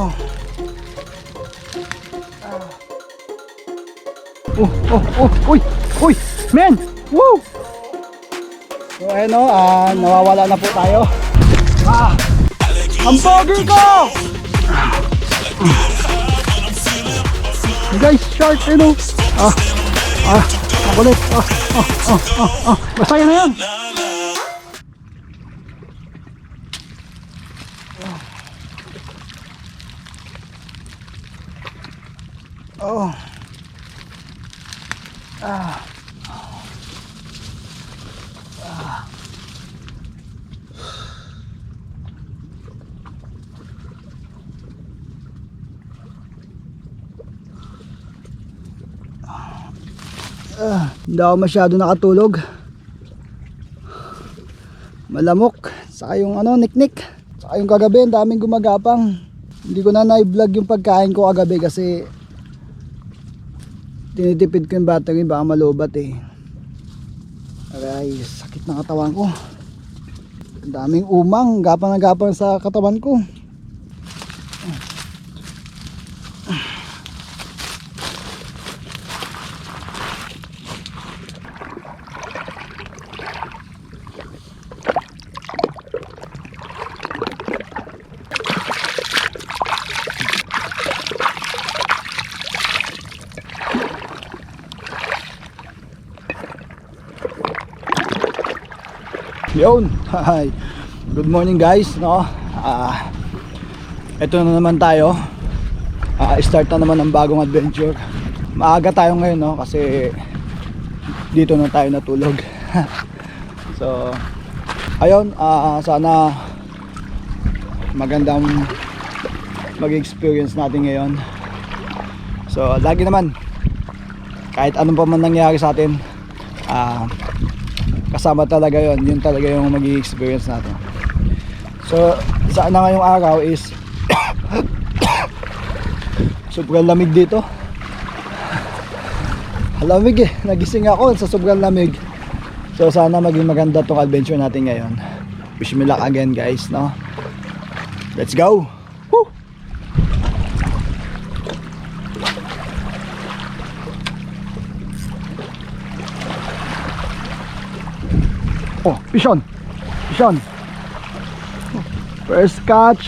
Oh. Uy, uy, men! Woo! So ayun o, nawawala na po tayo. Ang pogi ko! Guys, shark, ano? Makulit. Basta yan na yan. Hindi ako masyado nakatulog. Malamok. Saka yung niknik. Saka yung kagabi, ang daming gumagapang. Hindi ko na na-vlog yung pagkain ko kagabi kasi tinitipid ko yung battery, baka malubat eh. Aray, sakit ng katawan ko. Ang daming umang, gapang na gapang sa katawan ko. Yun, hi. Good morning guys, no? Ito na naman tayo. Start na naman ang bagong adventure. Maaga tayo ngayon, no? Kasi dito na tayo natulog. So, ayun, sana magandang mag-experience natin ngayon. So, lagi naman kahit anong pa man nangyari sa atin, kasama talaga yun talaga yung mag-i-experience natin. So sana ngayong araw is sobrang lamig dito. Lamig eh, nagising ako sa sobrang lamig. So sana maging maganda tong adventure natin ngayon. Wish me luck again guys, no? Let's go! Woo! Oh, fish on. First catch.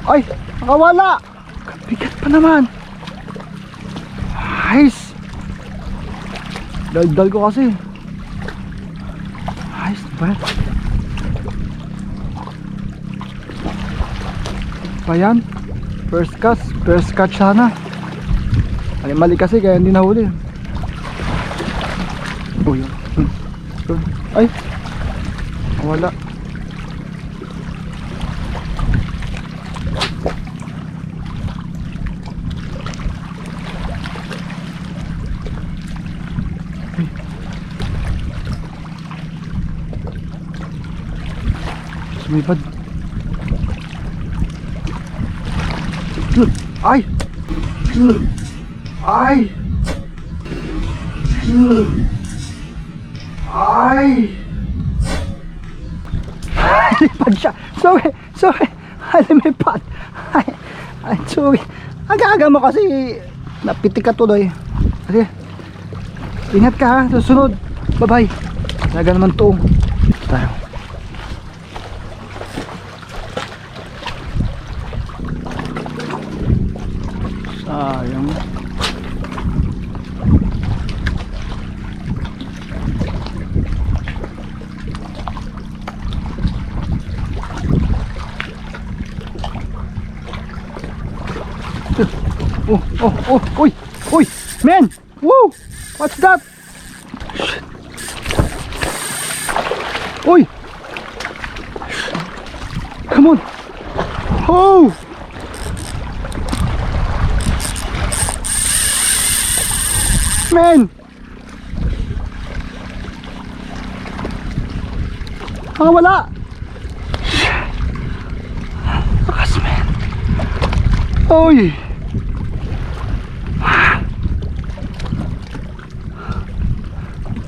Ay, nakawala. Bigat pa naman. Nice. Dal ko kasi. Nice, ba? Pa yan? First catch sana. Mali kasi kaya hindi nahuli. Ay, wala. Sumipad. Ay! Lipad siya. Sorry. Lumipad. Ay, sorry. Aga-aga mo kasi napitik ka tuloy. Sige. Ingat ka ha. Susunod. Bye-bye. Naga naman to. Tayo. Sayang. Uy, man! Woo! What's that? Shit. Uy! Come on! Oh! Man! Wala! Lakas, man! Uy!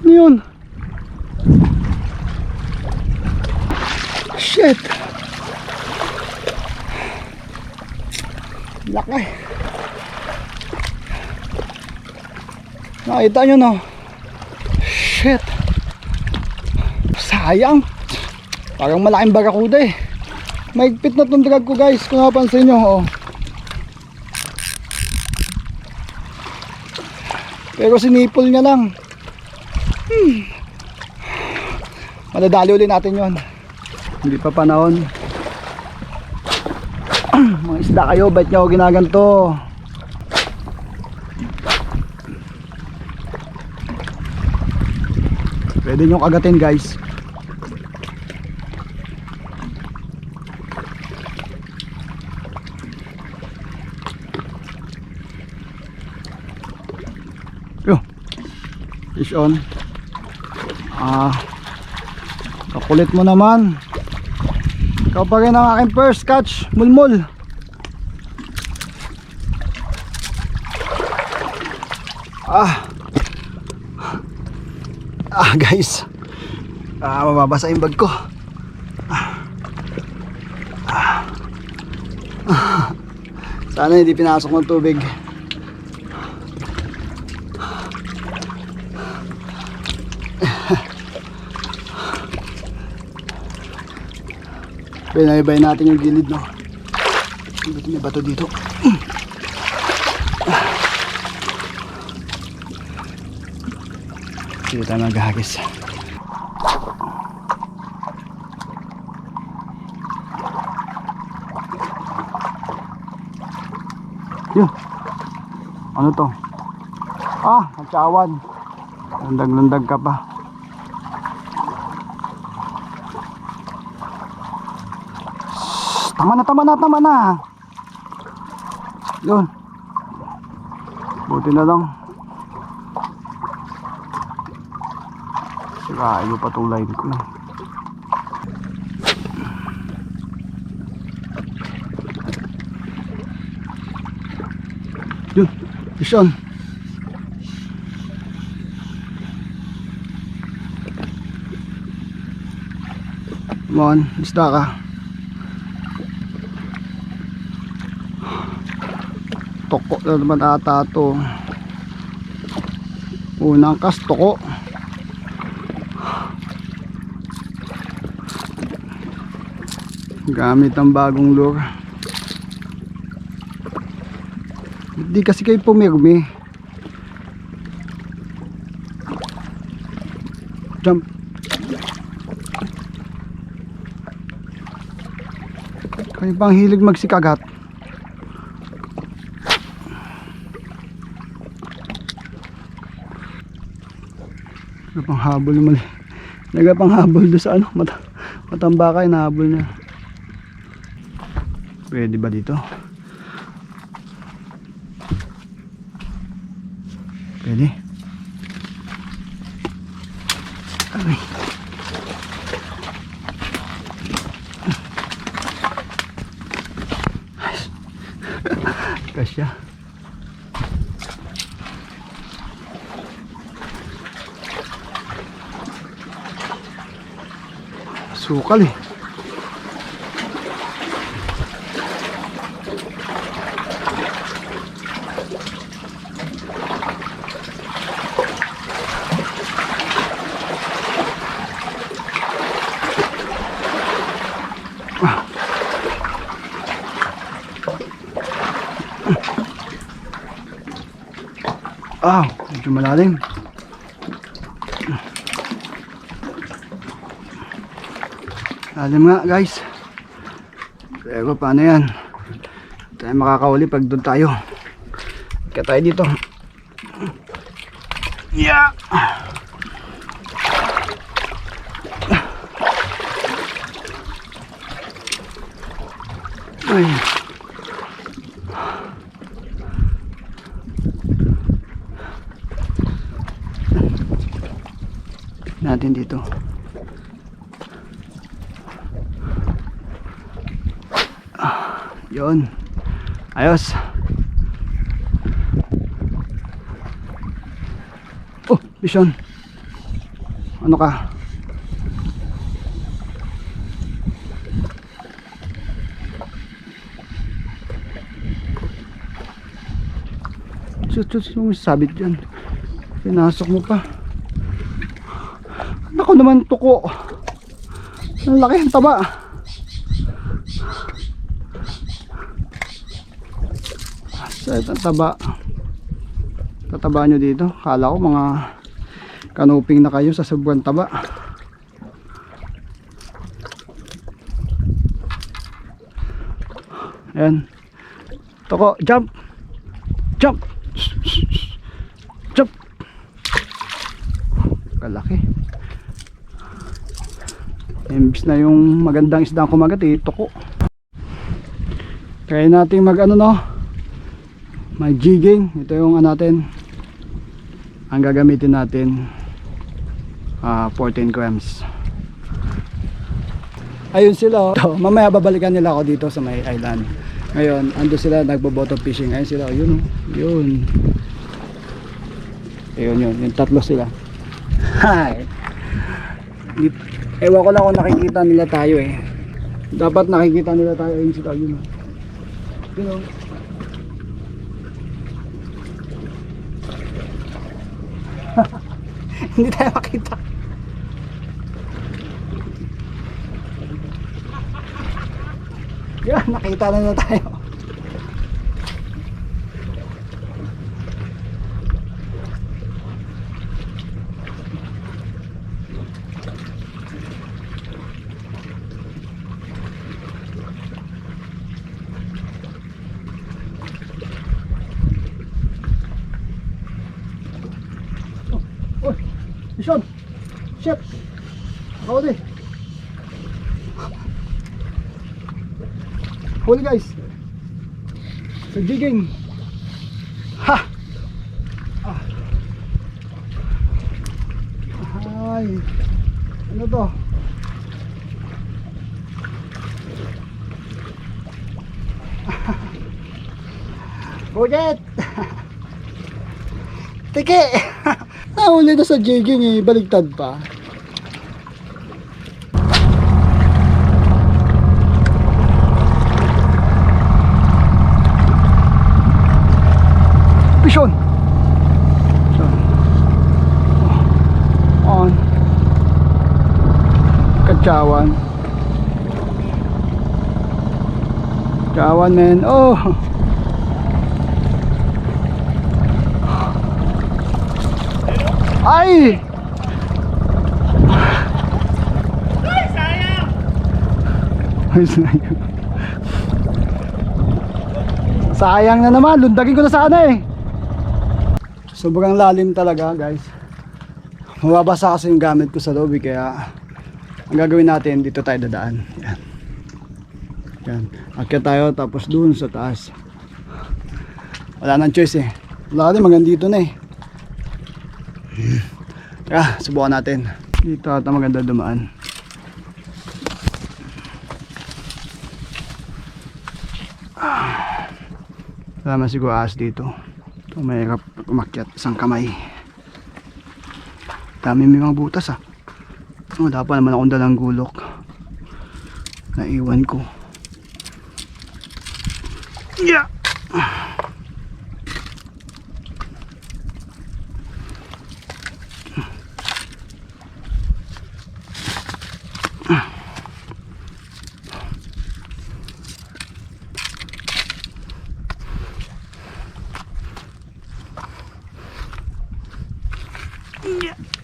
Ano yun? shit. Laki. Nakita nyo no? Shit. Sayang. Parang malaking barakuda eh. Maigpit na itong drag ko guys, kung napansin nyo. Oh. Pero sinipol niya lang. Madadali ulit natin yon. Hindi pa panahon. Mga isda kayo, ba't nyo ginaganto? Pwede nyo kagatin guys. Yo, fish on. Kakulit mo naman. Ikaw pa rin ang aking first catch, mulmul. Guys, mababasa yung bag ko. Sana hindi pinasok ng tubig. Binaybay natin yung gilid, no? Buti may bato dito. Dito tayo maghahagis. Yun. Ano to? Nagsawan. Lundag-lundag ka pa. Tama na. Yun. Buti na lang. Sirayo pa tong line ko. Yun. Fish on. Come on. Isda ka. Toko na naman ata ito. Unang cast toko. Gamit ang bagong lure. Hindi kasi kayo pumirmi. Jump. Kayo pang hilig magsikagat. Nagapanghabol naman. Nagapanghabol doon sa ano, matambakay na habol niya. Pwede ba dito? Pwede. Aray. Kasya. Sukal eh. Medyo malalim. Lalim nga guys. Pero paano yan? Tayo makakauli pag doon tayo. Ika tayo dito. Yeah. Ay. Natin dito. Yun. Ayos. Oh, Bishon. Ano ka? Yung sabit dyan. Pinasok mo pa. Ako naman tuko. Ang laki, ang taba. Ang taba. Tataba nyo dito. Kala ko mga kanuping na kayo sa sobrang taba. Ayan. Toko, jump. Jump. Jump. Kalaki. Imbis na yung magandang isdang kumagat eh, toko. Kaya natin mag ano no, may jigging. Ito yung natin, ang gagamitin natin, 14 grams. Ayun sila oh. Mamaya babalikan nila ako dito sa may island. Ngayon ando sila nagbo-bottom fishing. Ayun sila, yun yun. Ayun yun, yung tatlo sila. Hi. Ewan ko lang kung nakikita nila tayo eh. Dapat nakikita nila tayo. Ayun sila, yun. Yun o. Hindi tayo makita. Yan, nakita na tayo. Sean, chef, huli. Huli guys. Sa jigging. Ha. Ay. Ano to? Bujet. Tiki. Nahuli na sa jigging eh, baligtad pa. Pishon. On. Kachawan. Kachawan men. Oh. Ay! Ay, sayang! Ay, sayang. Sayang na naman, lundagin ko na sana eh. Sobrang lalim talaga guys. Mababasa kasi yung gamit ko sa loob eh, kaya ang gagawin natin, dito tayo dadaan. Yan. Yan. Akyat tayo tapos dun sa taas. Wala nang choice eh. Wala rin, magandito na eh. Subukan natin. Dito ata maganda dumaan. Wala man siguro ahas dito. Ito mahirap umakyat isang kamay. Dami may mga butas ah. Wala pa naman akong dalang gulok. Naiwan ko. Yeah.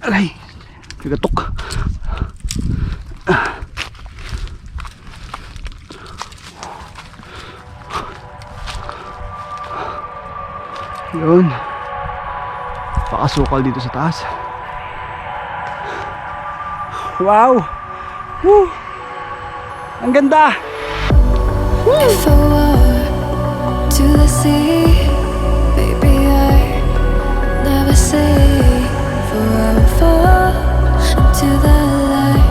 Aray, kagatok. Yun, pakasukal dito sa taas. Wow. Woo. Ang ganda. Woo. If I were to the sea, baby, I never say. For I will fall into the light.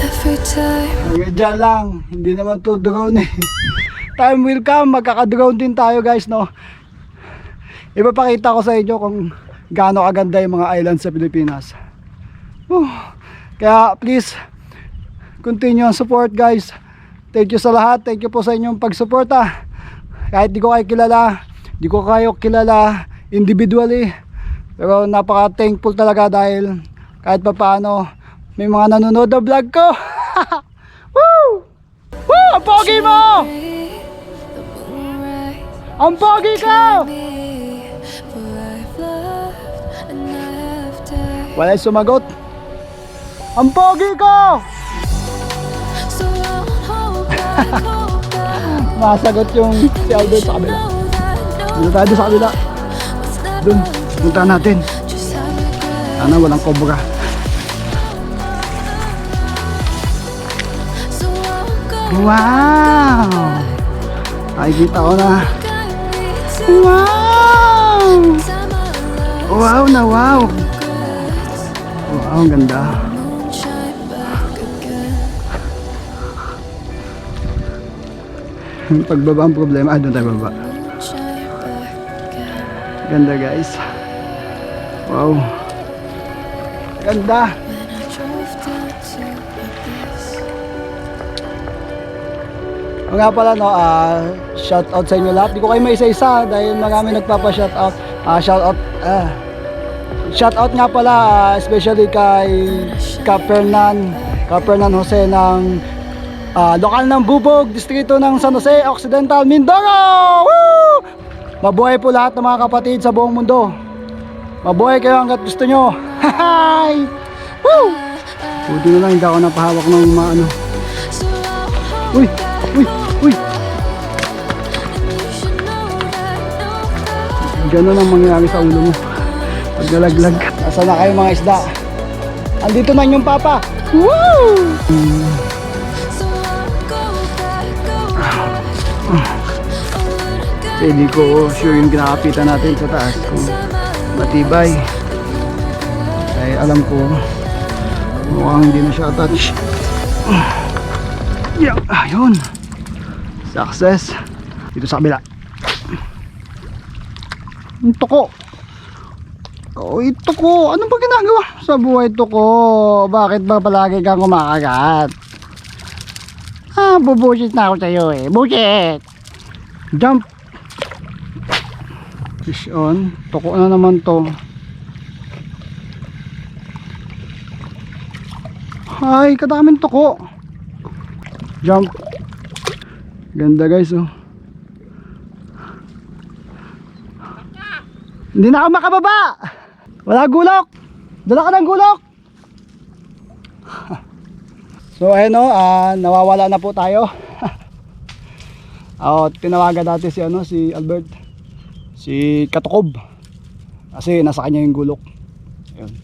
Every time. Hanggang dyan lang. Hindi naman to drown eh. Time will come, magkaka-drown din tayo guys no. Ipapakita ko sa inyo kung gaano kaganda yung mga islands sa Pilipinas. Kaya please continue ang support guys. Thank you sa lahat. Thank you po sa inyong pagsuporta. Kahit di ko kayo kilala individually, pero napaka-thankful talaga dahil kahit pa paano may mga nanonood na vlog ko. Woo! Woo! Ang pogi mo! The moonrise Ang pogi ko! me, for I've loved and I have died. Wala sumagot. Ang pogi ko! So I won't hold back, hold back. Masagot yung si Albert sa kabila. Know that Dito tayo sa kabila. was never Dun, punta natin. just how regret. Sana walang cobra. So I won't go Wow! Nakikita ko na. guide me to Wow! time I love Wow na wow! regrets. Wow, ang ganda. Moonshine back again. Pagbaba ang problema. Doon tayo baba. Moonshine back again. Ganda guys. Wow. Ganda. When I drove down to abyss. O nga pala no, shout out sa inyo lahat. Di ko kayo may isa-isa dahil marami nagpapa-shout out. Shout out nga pala especially kay Kapernan Jose ng lokal ng Bubog, distrito ng San Jose, Occidental, Mindoro. Woo! Mabuhay po lahat ng mga kapatid sa buong mundo. Mabuhay kayo hanggat gusto nyo. Hi! Woo! Buti na lang hindi ako napahawak ng mga ano. So I'll hold Uy! back, Uy! Uy! and you should know that. Ganun ang mangyayari sa ulo mo pag nalaglag. Nasaan na kayo mga isda? Andito na yung papa. Woo! So I'll go back, go back. Oh, when I got Hindi ko sure yung kinakapitan natin sa taas kung matibay. Kaya alam ko mukhang hindi na siya attach. Yeah, ayun. Success. Dito sa kabila. Ang tuko. Oh, ito ko. Ano ba ginagawa sa buhay ito ko? Bakit ba palagi kang kumakagat? Bubusit na ako sa'yo eh. Busit! Jump! Fish on. Tuko na naman to. Ay, kadaming tuko. Jump. Ganda guys oh. Hindi na ako makababa. Wala gulok. Dala ka ng gulok. So ayun o, nawawala na po tayo. Tinawagan natin si si Albert, si Katukob, kasi nasa kanya yung gulok. Ayun.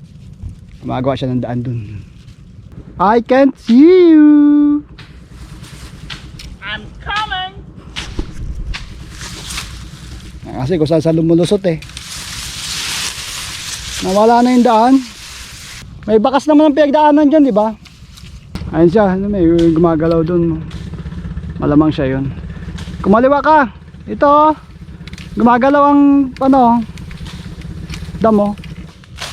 Gumagawa siya ng daan dun. I can't see you. I'm coming! Kasi kung saan lumulusot eh. Nawala na yung daan. May bakas naman ang pinagdaanan dyan, di ba? Ayun siya, may gumagalaw dun. Malamang siya yun. Kumaliwa ka. Ito, gumagalaw ang damo.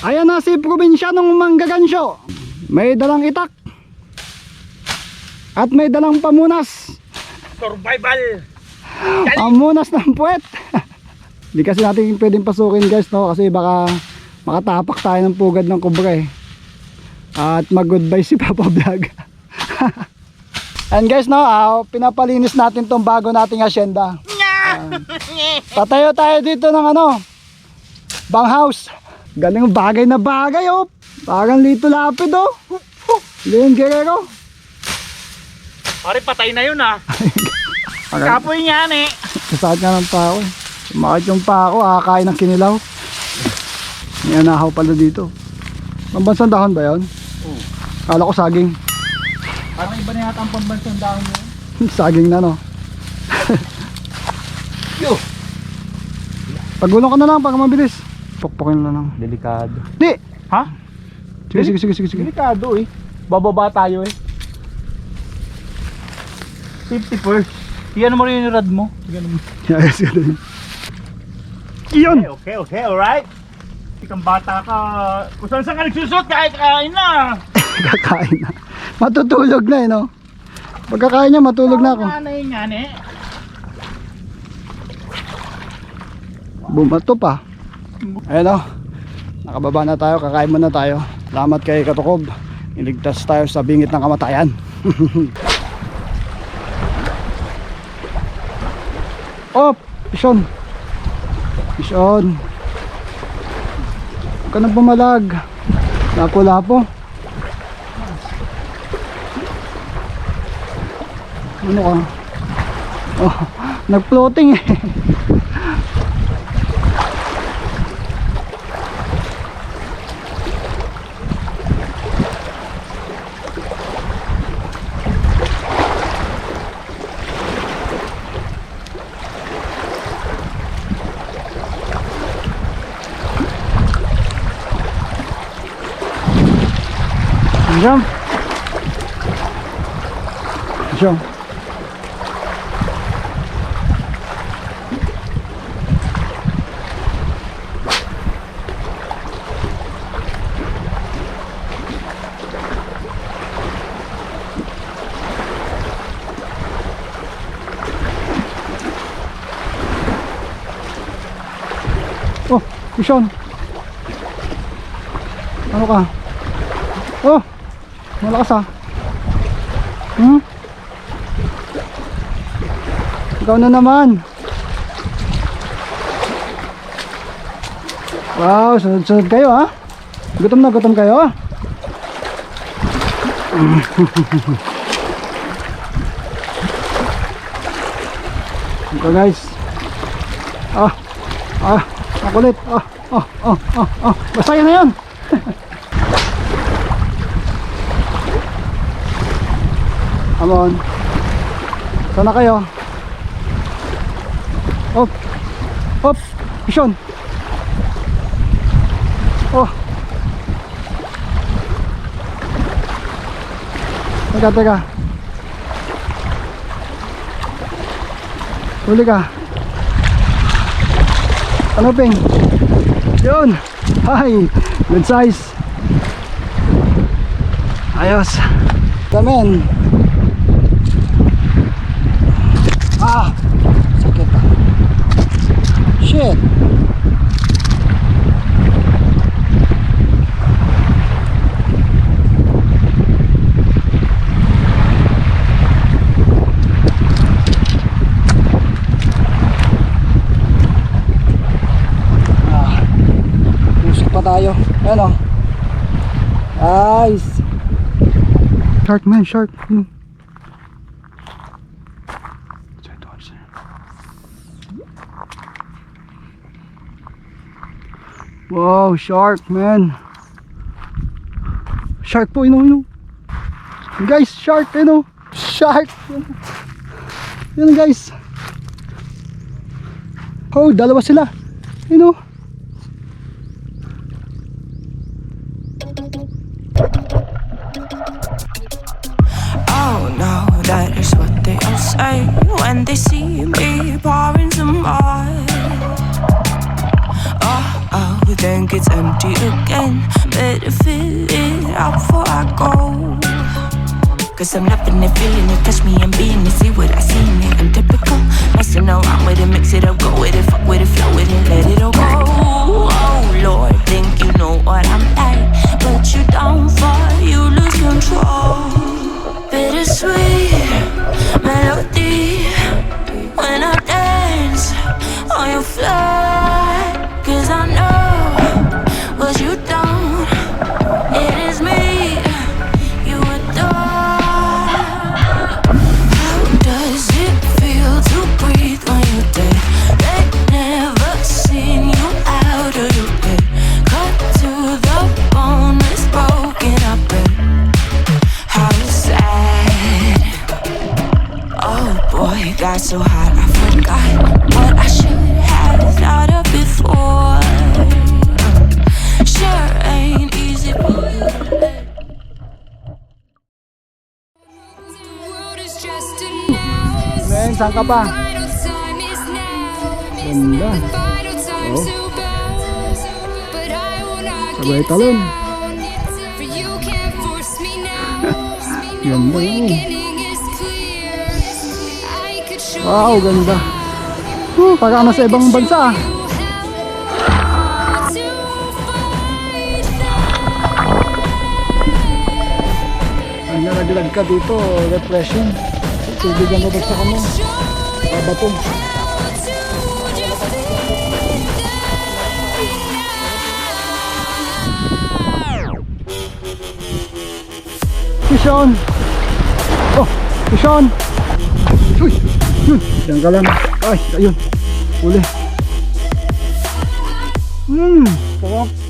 Ayan na si Probinsyanong Manggagansyo. May dalang itak. At may dalang pamunas. Survival! Pamunas ng puwet. Hindi kasi natin pwedeng pasukin guys, no? Kasi baka makatapak tayo ng pugad ng kubra eh. At mag-goodbye si Papa Vlog. And guys, no, pinapalinis natin tong bago nating asyenda. Tatayo tayo dito ng banghouse. Galing bagay na bagay oh. Parang Lito Lapid oh. Leon Guerrero. Pare, patay na yun ah. Kapoy niyan eh. Kasakit nga ng pako eh. Sumakit yung pako, kakain ng kinilaw. May anahaw pala dito. Pambansang dahon ba yun? Oo. Kala ko saging. Parang iba na yata ang pambansang dahon mo. Saging na no. Yo! Pagulong ka na lang pag mabilis. Pukpukin na lang. Delikado. Di! Ha? Sige. Delikado eh. Bababa tayo eh. Safety first. Iyan mo rin yung rad mo. Ganun. Yes, ganun. Iyon! Okay, alright. Ikang bata ka. Kung saan ka nagsusot, kahit kain na. Kakain na. Matutulog na no. Pagkakain niya, matulog na ako. Ano yung yan eh? Bumato pa. Ayan o. Nakababa na tayo, kakain muna tayo. Salamat kay Katukob. Iligtas tayo sa bingit ng kamatayan. Oh, Pison. Pison. Huwag ka nang bumalag. Lapo-lapo. Ano ka? Oh, nag-floating eh. Jump. Jump. Oh, Pison. Ano ka? Oh, malakas ah. Ikaw na naman. Wow, sunod-sunod kayo ha. Gutom na gutom kayo. Ito guys. Makulit. Basta yan na yan. Come on. Sana kayo. Op. Op. Pison. Oh. Teka. Huli ka. Ano ping? Yun. Hi. Good size. Ayos. Damen. Sakit pa. Shit. Pusok pa tayo. Ayan o. Nice. Shark man, shark. Wow, shark man. Shark po, guys, shark, shark. Yun guys. Oh, dalawa sila. Oh no, that is what they all say when they see me pouring some oil. Oh, then gets empty again. Better fill it up before I go. Cause I'm loving it, feeling it, touch me and being it. See what I see in it, I'm typical. Messing around with it, mix it up, go with it, fuck with it, flow with it, let it all go. Oh Lord, think you know what I'm like, but you don't fall, you lose control. Bittersweet melody when I dance on your fly. Cause I know what you don't. It is me you adore. How does it feel to breathe when you're dead? They never seen you out of your bed. Cut to the bone, it's broken up. How sad. Oh boy, got so hot I forgot what I should have thought of before. Sure ain't easy for you. Men, saan ka pa? Ganda. Oh. Sabay talon. Ganda yun. Wow, ganda. Parang nasa ibang bansa ah. Ang nalaglag ka dito, refreshing. Tubig ang babagsak mo. Babatong. Fish on! Oh! Fish on! Uy! Yun! Diyan ka lang. Ay! Ayun! Uli! Sarap!